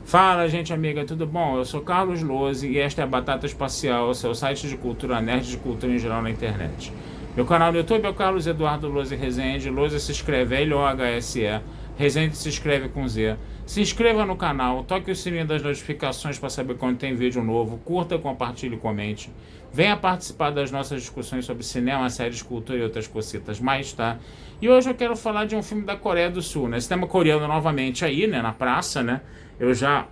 Fala, gente amiga, tudo bom? Eu sou Carlos Lose e esta é a Batata Espacial, o seu site de cultura nerd, de cultura em geral na internet. Meu canal no YouTube é o Carlos Eduardo Lose Rezende. Lose se escreve L-O-H-S-E, Rezende se escreve com Z. Se inscreva no canal, toque o sininho das notificações para saber quando tem vídeo novo, curta, compartilhe e comente. Venha participar das nossas discussões sobre cinema, séries, cultura e outras cositas mais, tá? E hoje eu quero falar de um filme da Coreia do Sul, né? Cinema coreano novamente aí, né? Na praça, né? Eu já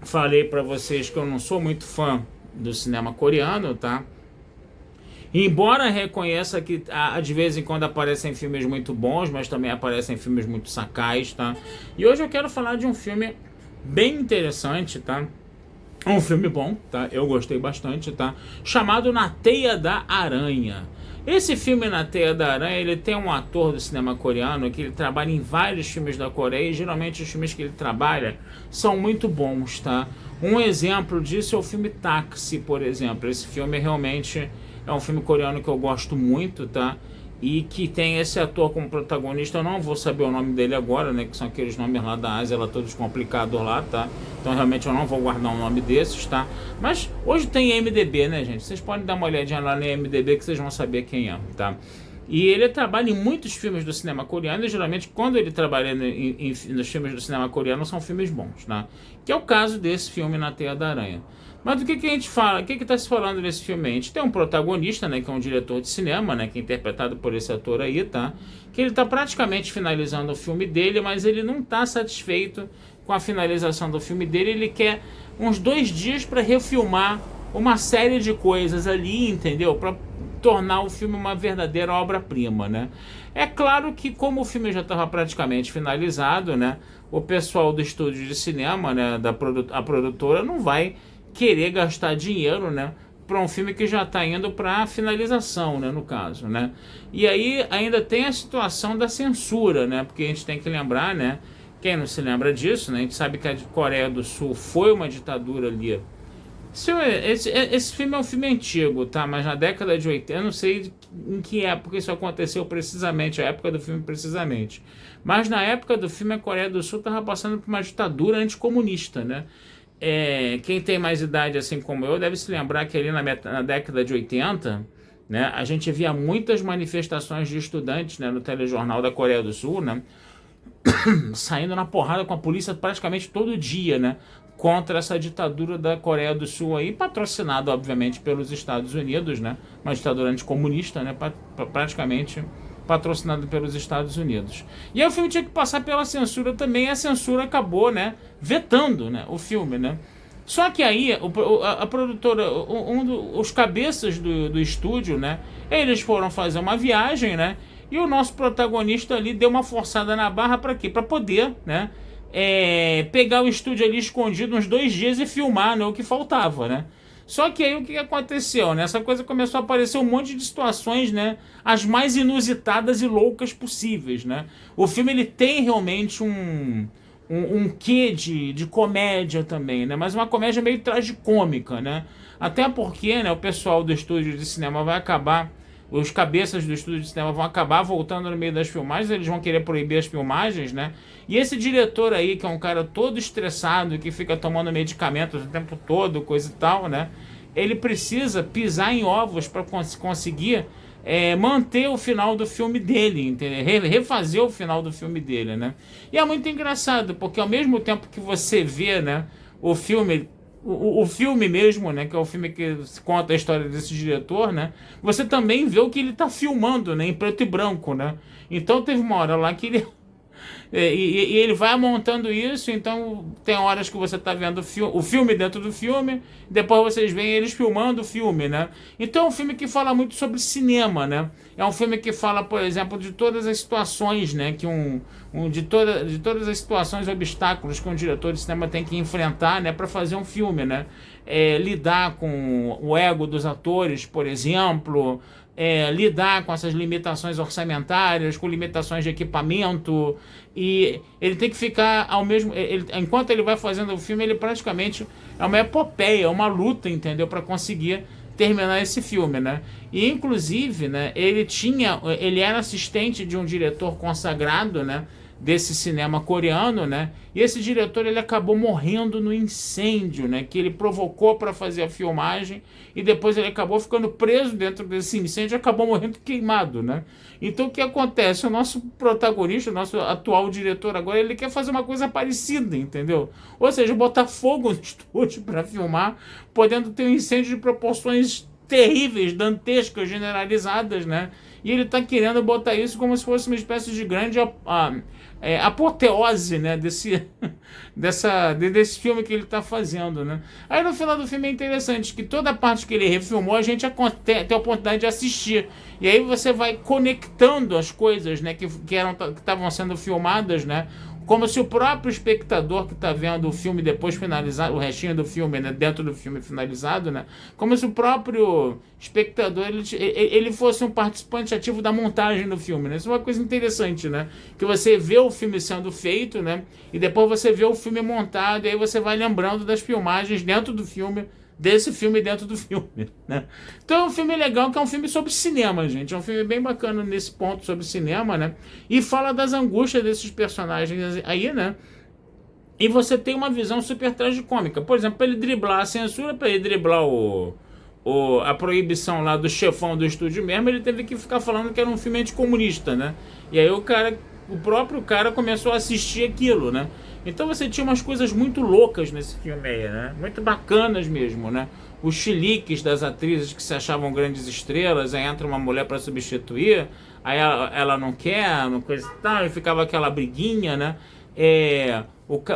falei pra vocês que eu não sou muito fã do cinema coreano, tá? Embora reconheça que de vez em quando aparecem filmes muito bons, mas também aparecem filmes muito sacais, tá? E hoje eu quero falar de um filme bem interessante, tá? Um filme bom, tá? Eu gostei bastante, tá? Chamado Na Teia da Aranha. Esse filme Na Teia da Aranha, ele tem um ator do cinema coreano que ele trabalha em vários filmes da Coreia e geralmente os filmes que ele trabalha são muito bons, tá? Um exemplo disso é o filme Táxi, por exemplo. Esse filme realmente é um filme coreano que eu gosto muito, tá? E que tem esse ator como protagonista. Eu não vou saber o nome dele agora, né? Que são aqueles nomes lá da Ásia, lá todos complicados lá, tá? Então realmente eu não vou guardar um nome desses, tá? Mas hoje tem IMDb, né, gente? Vocês podem dar uma olhadinha lá no IMDb que vocês vão saber quem é, tá? E ele trabalha em muitos filmes do cinema coreano e geralmente quando ele trabalha nos filmes do cinema coreano são filmes bons, tá? Que é o caso desse filme Na Teia da Aranha. Mas do que a gente fala? O que está se falando nesse filme? A gente tem um protagonista, né, que é um diretor de cinema, né, que é interpretado por esse ator aí, tá? Que ele está praticamente finalizando o filme dele, mas ele não está satisfeito com a finalização do filme dele. Ele quer uns 2 dias para refilmar uma série de coisas ali, entendeu? Para tornar o filme uma verdadeira obra-prima, né? É claro que como o filme já estava praticamente finalizado, né, o pessoal do estúdio de cinema, né, a produtora não vai querer gastar dinheiro, né, para um filme que já está indo para finalização, né, no caso, né? E aí ainda tem a situação da censura, né? Porque a gente tem que lembrar, né? Quem não se lembra disso, né? A gente sabe que a Coreia do Sul foi uma ditadura ali. Esse filme é um filme antigo, tá? Mas na década de 80, eu não sei em que época isso aconteceu precisamente, a época do filme precisamente. Mas na época do filme, a Coreia do Sul estava passando por uma ditadura anticomunista, né? Quem tem mais idade assim como eu deve se lembrar que ali na década de 80, né, a gente via muitas manifestações de estudantes, né, no telejornal da Coreia do Sul, né, saindo na porrada com a polícia praticamente todo dia, né, contra essa ditadura da Coreia do Sul aí, patrocinada obviamente pelos Estados Unidos, né, uma ditadura anticomunista, né, praticamente patrocinado pelos Estados Unidos. E aí o filme tinha que passar pela censura também, e a censura acabou, né, vetando, né, o filme, né. Só que aí a produtora, os cabeças do estúdio, né, eles foram fazer uma viagem, né, e o nosso protagonista ali deu uma forçada na barra para quê? Para poder, né, pegar o estúdio ali escondido uns 2 dias e filmar, né, o que faltava, né. Só que aí o que aconteceu, né? Essa coisa começou a aparecer um monte de situações, né? As mais inusitadas e loucas possíveis, né? O filme ele tem realmente um quê de comédia também, né? Mas uma comédia meio tragicômica, né? Até porque, né, o pessoal do estúdio de cinema vai acabar, os cabeças do estúdio de cinema vão acabar voltando no meio das filmagens, eles vão querer proibir as filmagens, né? E esse diretor aí, que é um cara todo estressado, que fica tomando medicamentos o tempo todo, coisa e tal, né? Ele precisa pisar em ovos para conseguir manter o final do filme dele, entendeu? Refazer o final do filme dele, né? E é muito engraçado, porque ao mesmo tempo que você vê, né, o filme... O filme mesmo, né, que é o filme que conta a história desse diretor, né, você também vê o que ele tá filmando, né, em preto e branco, né. Então teve uma hora lá que ele e ele vai montando isso, então tem horas que você tá vendo o filme dentro do filme, depois vocês veem eles filmando o filme, né? Então é um filme que fala muito sobre cinema, né? É um filme que fala, por exemplo, de todas as situações, né? Que de todas as situações e obstáculos que um diretor de cinema tem que enfrentar, né? Para fazer um filme, né? Lidar com o ego dos atores, por exemplo, lidar com essas limitações orçamentárias, com limitações de equipamento, e ele tem que ficar enquanto ele vai fazendo o filme, ele praticamente é uma epopeia, uma luta, entendeu, para conseguir terminar esse filme, né? E inclusive, né, ele era assistente de um diretor consagrado, né, desse cinema coreano, né? E esse diretor ele acabou morrendo no incêndio, né? Que ele provocou para fazer a filmagem e depois ele acabou ficando preso dentro desse incêndio e acabou morrendo queimado, né? Então o que acontece? O nosso protagonista, o nosso atual diretor agora, ele quer fazer uma coisa parecida, entendeu? Ou seja, botar fogo no estúdio para filmar, podendo ter um incêndio de proporções terríveis, dantescas, generalizadas, né? E ele está querendo botar isso como se fosse uma espécie de grande apoteose, né? Desse filme que ele está fazendo, né? Aí no final do filme é interessante que toda a parte que ele refilmou a gente tem a oportunidade de assistir. E aí você vai conectando as coisas, né? Que estavam sendo filmadas, né? Como se o próprio espectador que está vendo o filme depois finalizado, o restinho do filme, né, dentro do filme finalizado, né, como se o próprio espectador ele fosse um participante ativo da montagem do filme, né? Isso é uma coisa interessante, né? Que você vê o filme sendo feito, né, e depois você vê o filme montado, e aí você vai lembrando das filmagens dentro do filme, desse filme dentro do filme, né? Então é um filme legal, que é um filme sobre cinema, gente. É um filme bem bacana nesse ponto sobre cinema, né? E fala das angústias desses personagens aí, né? E você tem uma visão super tragicômica. Por exemplo, para ele driblar a censura, para ele driblar a proibição lá do chefão do estúdio mesmo, ele teve que ficar falando que era um filme anticomunista, né? E aí o próprio cara começou a assistir aquilo, né? Então você tinha umas coisas muito loucas nesse filme aí, né? Muito bacanas mesmo, né? Os chiliques das atrizes que se achavam grandes estrelas, aí entra uma mulher para substituir, aí ela não quer, não coisa e tal, e ficava aquela briguinha, né?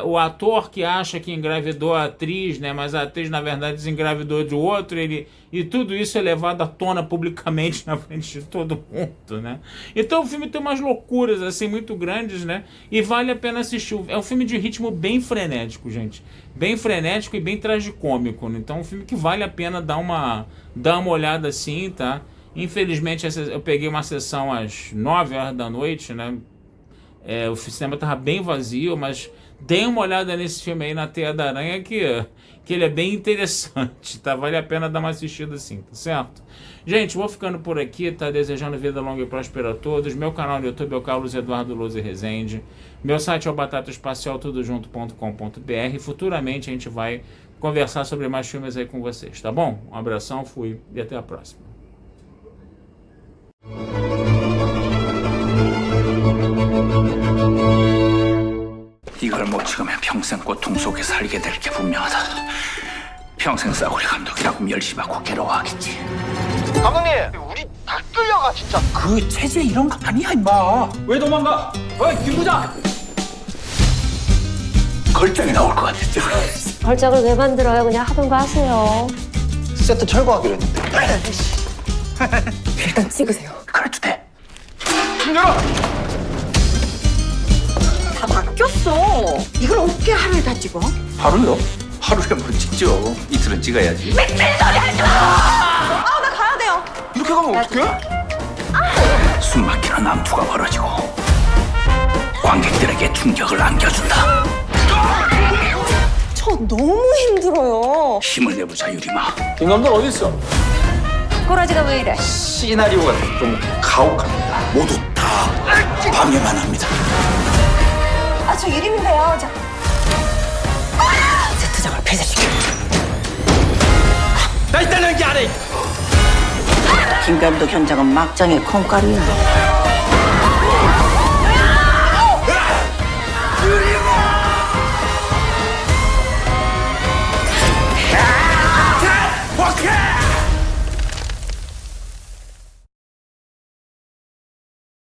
O ator que acha que engravidou a atriz, né? Mas a atriz na verdade desengravidou de outro, e tudo isso é levado à tona publicamente na frente de todo mundo, né? Então o filme tem umas loucuras assim muito grandes, né? E vale a pena assistir. É um filme de ritmo bem frenético, gente, bem frenético e bem tragicômico, né? Então é um filme que vale a pena dar uma olhada assim, tá? Infelizmente eu peguei uma sessão às 9 horas da noite, né? O cinema estava bem vazio, mas dê uma olhada nesse filme aí na Teia da Aranha que ele é bem interessante, tá? Vale a pena dar uma assistida assim, tá certo? Gente, vou ficando por aqui, tá? Desejando vida longa e próspera a todos. Meu canal no YouTube é o Carlos Eduardo Lousa Rezende. Meu site é o batataespacialtudojunto.com.br. Futuramente a gente vai conversar sobre mais filmes aí com vocês, tá bom? Um abração, fui e até a próxima. 이걸 못 찍으면 평생 고통 속에 살게 될 게 분명하다. 평생 싸구려 감독이라고 멸시받고 괴로워하겠지. 감독님, 우리 다 끌려가 진짜. 그 체제 이런 거 아니야 임마. 왜 도망가? 어이 김 부장. 걸장이 나올 것 같았죠. 걸작을 왜 만들어요? 그냥 하던 거 하세요. 세트 철거하기로 했는데. 일단 찍으세요. 그래도 돼. 문 열어. 다 바뀌었어. 이걸 어떻게 하루에 다 찍어? 하루요? 하루에 못 찍죠. 이틀은 찍어야지. 미친 소리 하지 마! 아, 나 가야 돼요. 이렇게 가면 어떡해? 숨 막히는 남투가 벌어지고 관객들에게 충격을 안겨준다. 저 너무 힘들어요. 힘을 내보자 유리마. 김 감독 어디 있어? 꼬라지가 왜 이래? 시나리오가 좀 가혹합니다. 모두 다 방해만 합니다. 아, 저 이름인데요. 자. 세트장을 폐쇄시켜. 나 있다는 게 아래. 김 감독 현장은 막장의 콩가루야.